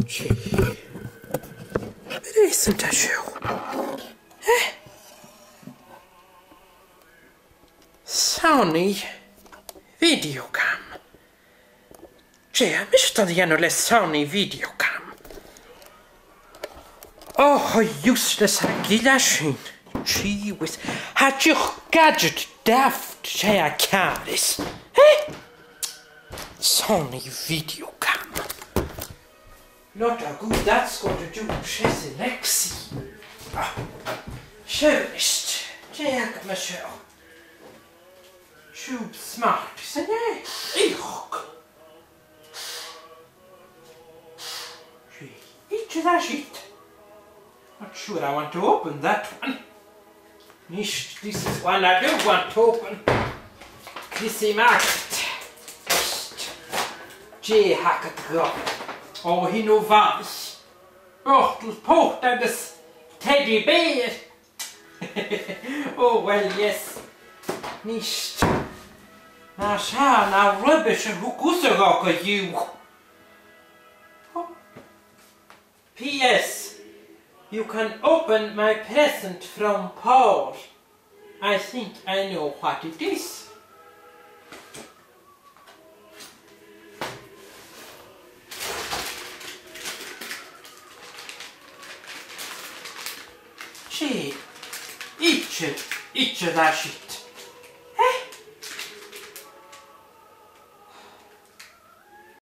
Gee, it isn't a show. Eh? Sony videocam. Gee, mistad le Sony videocam. Oh, useless gillashin. Gee whiz. Had you gadget daft Shea Caris? Eh? Sony videocam. Not a good that's going to do Seasaidh Lexy. Schönest. Jack Michelle. Tube smart, isn't it? Eok. Gee, each of that sheet. Not sure I want to open that one. This is one I do want to open. Chrissy Market. J hacket go. Oh, he no vans. Oh, the port and this teddy bear. Oh, well, yes. Nicht. Na schau, na rubbish and hukusaraka you. Oh. P.S. You can open my present from Paul. I think I know what it is. Gee, each of that shit.